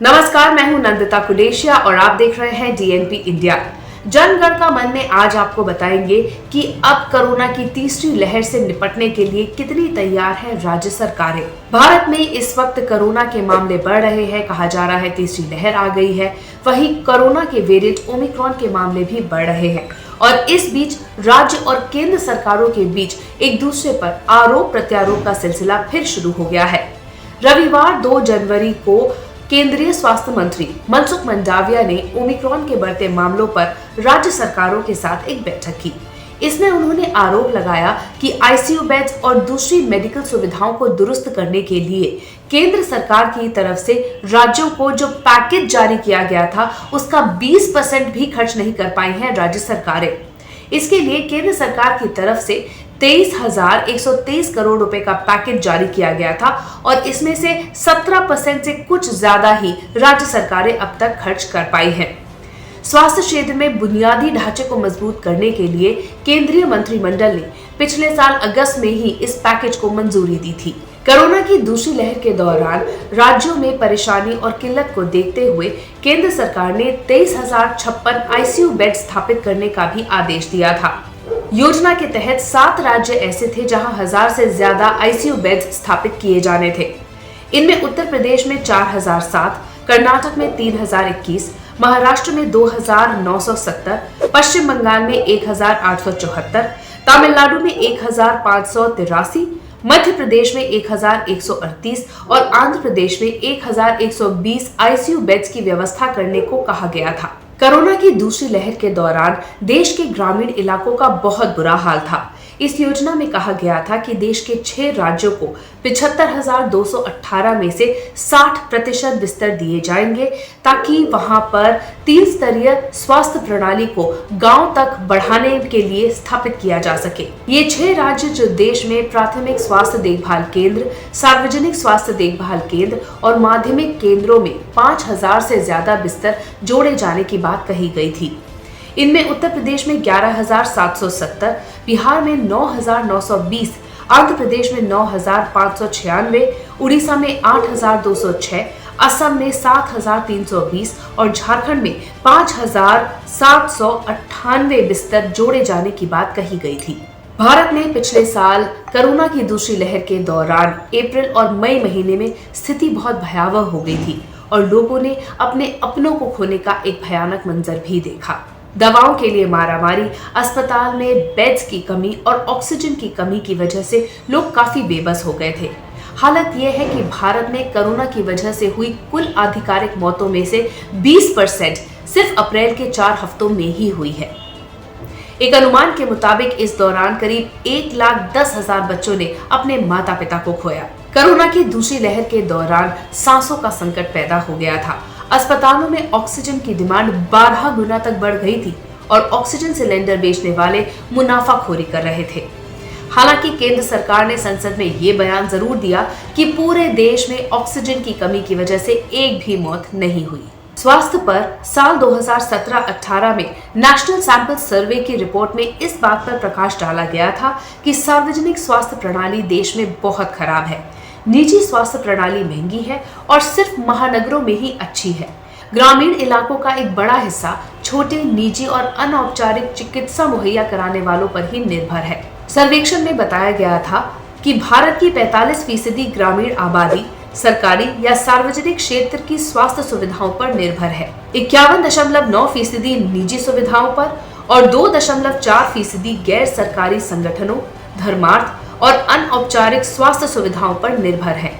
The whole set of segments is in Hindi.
नमस्कार, मैं हूं नंदिता कुलेशिया और आप देख रहे हैं डीएनपी इंडिया। जनगण का मन में आज आपको बताएंगे कि अब कोरोना की तीसरी लहर से निपटने के लिए कितनी तैयार है राज्य सरकारें। भारत में इस वक्त कोरोना के मामले बढ़ रहे हैं, कहा जा रहा है तीसरी लहर आ गई है। वहीं कोरोना के वेरिएंट ओमिक्रॉन के मामले भी बढ़ रहे हैं और इस बीच राज्य और केंद्र सरकारों के बीच एक दूसरे पर आरोप प्रत्यारोप का सिलसिला फिर शुरू हो गया है। रविवार 2 जनवरी को केंद्रीय स्वास्थ्य मंत्री मनसुख मंडाविया ने ओमिक्रॉन के बढ़ते मामलों पर राज्य सरकारों के साथ एक बैठक की। इसमें उन्होंने आरोप लगाया कि आईसीयू बेड्स और दूसरी मेडिकल सुविधाओं को दुरुस्त करने के लिए केंद्र सरकार की तरफ से राज्यों को जो पैकेज जारी किया गया था उसका 20% भी खर्च नहीं कर पाई हैं राज्य सरकारें। इसके लिए केंद्र सरकार की तरफ से 23,123 करोड़ रुपए का पैकेज जारी किया गया था और इसमें से 17% से कुछ ज्यादा ही राज्य सरकारें अब तक खर्च कर पाई हैं। स्वास्थ्य क्षेत्र में बुनियादी ढांचे को मजबूत करने के लिए केंद्रीय मंत्रिमंडल ने पिछले साल अगस्त में ही इस पैकेज को मंजूरी दी थी। कोरोना की दूसरी लहर के दौरान राज्यों में परेशानी और किल्लत को देखते हुए केंद्र सरकार ने 23,056 आईसीयू बेड स्थापित करने का भी आदेश दिया था। योजना के तहत 7 राज्य ऐसे थे जहां 1000 से ज्यादा आईसीयू बेड्स स्थापित किए जाने थे। इनमें उत्तर प्रदेश में 4007, कर्नाटक में 3021, महाराष्ट्र में 2970, पश्चिम बंगाल में 1874, तमिलनाडु में 1583, मध्य प्रदेश में 1138 और आंध्र प्रदेश में 1120 आईसीयू बेड्स की व्यवस्था करने को कहा गया था। कोरोना की दूसरी लहर के दौरान देश के ग्रामीण इलाकों का बहुत बुरा हाल था। इस योजना में कहा गया था कि देश के 6 राज्यों को 75,218 में से 60% बिस्तर दिए जाएंगे ताकि वहां पर 3 स्तरीय स्वास्थ्य प्रणाली को गांव तक बढ़ाने के लिए स्थापित किया जा सके। ये 6 राज्य जो देश में प्राथमिक स्वास्थ्य देखभाल केंद्र, सार्वजनिक स्वास्थ्य देखभाल केंद्र और माध्यमिक केंद्रों में 5,000 से ज्यादा बिस्तर जोड़े जाने की बात कही गई थी। इनमें उत्तर प्रदेश में 11,770, बिहार में 9,920, आंध्र प्रदेश में 9,596, उड़ीसा में 8,206, असम में 7,320 और झारखंड में 5,798 बिस्तर जोड़े जाने की बात कही गई थी। भारत में पिछले साल कोरोना की दूसरी लहर के दौरान अप्रैल और मई महीने में स्थिति बहुत भयावह हो गई थी और लोगों ने अपने अपनों को खोने का एक भयानक मंजर भी देखा। दवाओं के लिए मारामारी, अस्पताल में बेड्स की कमी और ऑक्सीजन की कमी की वजह से लोग काफी बेबस हो गए थे। हालत यह है कि भारत में कोरोना की वजह से हुई कुल आधिकारिक मौतों में से 20% सिर्फ अप्रैल के 4 हफ्तों में ही हुई है। एक अनुमान के मुताबिक इस दौरान करीब 1,10,000 बच्चों ने अपने माता पिता को खोया। कोरोना की दूसरी लहर के दौरान सांसों का संकट पैदा हो गया था। अस्पतालों में ऑक्सीजन की डिमांड 12 गुना तक बढ़ गई थी और ऑक्सीजन सिलेंडर बेचने वाले मुनाफाखोरी कर रहे थे। हालांकि केंद्र सरकार ने संसद में ये बयान जरूर दिया कि पूरे देश में ऑक्सीजन की कमी की वजह से एक भी मौत नहीं हुई। स्वास्थ्य पर साल 2017-18 में नेशनल सैंपल सर्वे की रिपोर्ट में इस बात पर प्रकाश डाला गया था कि सार्वजनिक स्वास्थ्य प्रणाली देश में बहुत खराब है। निजी स्वास्थ्य प्रणाली महंगी है और सिर्फ महानगरों में ही अच्छी है। ग्रामीण इलाकों का एक बड़ा हिस्सा छोटे, निजी और अनौपचारिक चिकित्सा मुहैया कराने वालों पर ही निर्भर है। सर्वेक्षण में बताया गया था कि भारत की 45% ग्रामीण आबादी सरकारी या सार्वजनिक क्षेत्र की स्वास्थ्य सुविधाओं पर निर्भर है, 51.9% निजी सुविधाओं पर और 2.4% गैर सरकारी संगठनों, धर्मार्थ और अनौपचारिक स्वास्थ्य सुविधाओं पर निर्भर है।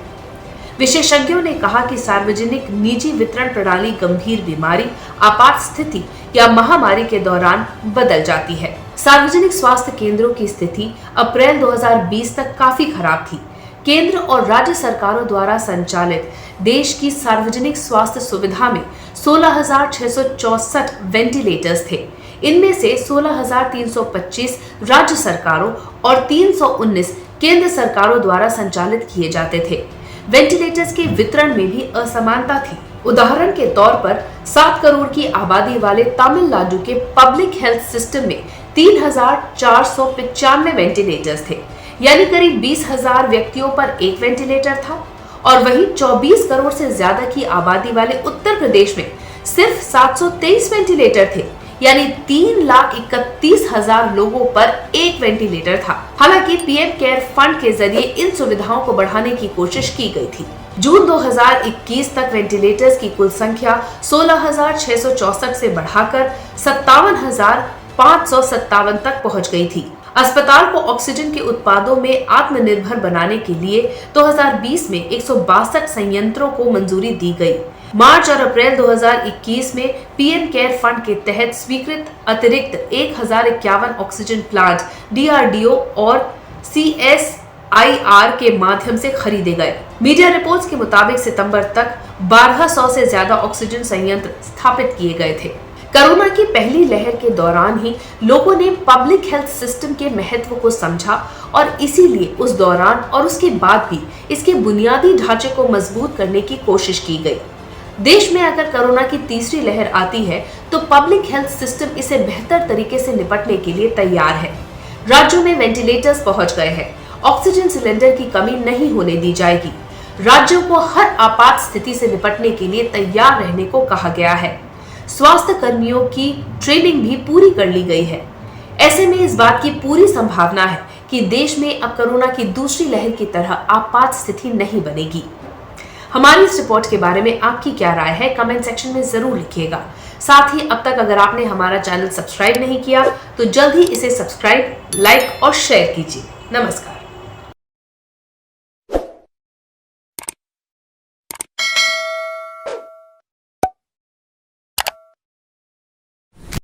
विशेषज्ञों ने कहा कि सार्वजनिक निजी वितरण प्रणाली गंभीर बीमारी, आपात स्थिति या महामारी के दौरान बदल जाती है। सार्वजनिक स्वास्थ्य केंद्रों की स्थिति अप्रैल 2020 तक काफी खराब थी। केंद्र और राज्य सरकारों द्वारा संचालित देश की सार्वजनिक स्वास्थ्य सुविधा में 16,664 वेंटिलेटर्स थे। इनमें से 16,325 राज्य सरकारों और 319 केंद्र सरकारों द्वारा संचालित किए जाते थे। वेंटिलेटर्स के वितरण में भी असमानता थी। उदाहरण के तौर पर 7 करोड़ की आबादी वाले तमिलनाडु के पब्लिक हेल्थ सिस्टम में 3,495 वेंटिलेटर्स थे, यानी करीब 20,000 व्यक्तियों पर एक वेंटिलेटर था और वहीं 24 करोड़ से ज्यादा की आबादी वाले उत्तर प्रदेश में सिर्फ 723 वेंटिलेटर थे, यानी 3,31,000 लोगों पर एक वेंटिलेटर था। हालांकि पीएम केयर फंड के जरिए इन सुविधाओं को बढ़ाने की कोशिश की गई थी। जून 2021 तक वेंटिलेटर्स की कुल संख्या 16,664 से बढ़ाकर 57,557 तक पहुंच गई थी। अस्पताल को ऑक्सीजन के उत्पादों में आत्मनिर्भर बनाने के लिए 2020 में 162 संयंत्रों को मंजूरी दी गई। मार्च और अप्रैल 2021 में पीएम केयर फंड के तहत स्वीकृत अतिरिक्त 1051 ऑक्सीजन प्लांट डीआरडीओ और सीएसआईआर के माध्यम से खरीदे गए। मीडिया रिपोर्ट्स के मुताबिक सितंबर तक 1200 से ज्यादा ऑक्सीजन संयंत्र स्थापित किए गए थे। कोरोना की पहली लहर के दौरान ही लोगों ने पब्लिक हेल्थ सिस्टम के महत्व को समझा और इसीलिए उस दौरान और उसके बाद भी इसके बुनियादी ढांचे को मजबूत करने की कोशिश की गई। देश में अगर कोरोना की तीसरी लहर आती है तो पब्लिक हेल्थ सिस्टम इसे बेहतर तरीके से निपटने के लिए तैयार है। राज्यों में वेंटिलेटर्स पहुंच गए हैं, ऑक्सीजन सिलेंडर की कमी नहीं होने दी जाएगी। राज्यों को हर आपात स्थिति से निपटने के लिए तैयार रहने को कहा गया है। स्वास्थ्य कर्मियों की ट्रेनिंग भी पूरी कर ली गई है। ऐसे में इस बात की पूरी संभावना है कि देश में अब कोरोना की दूसरी लहर की तरह आपात स्थिति नहीं बनेगी। हमारी इस रिपोर्ट के बारे में आपकी क्या राय है, कमेंट सेक्शन में जरूर लिखिएगा। साथ ही अब तक अगर आपने हमारा चैनल सब्सक्राइब नहीं किया तो जल्द ही इसे सब्सक्राइब, लाइक और शेयर कीजिए। नमस्कार।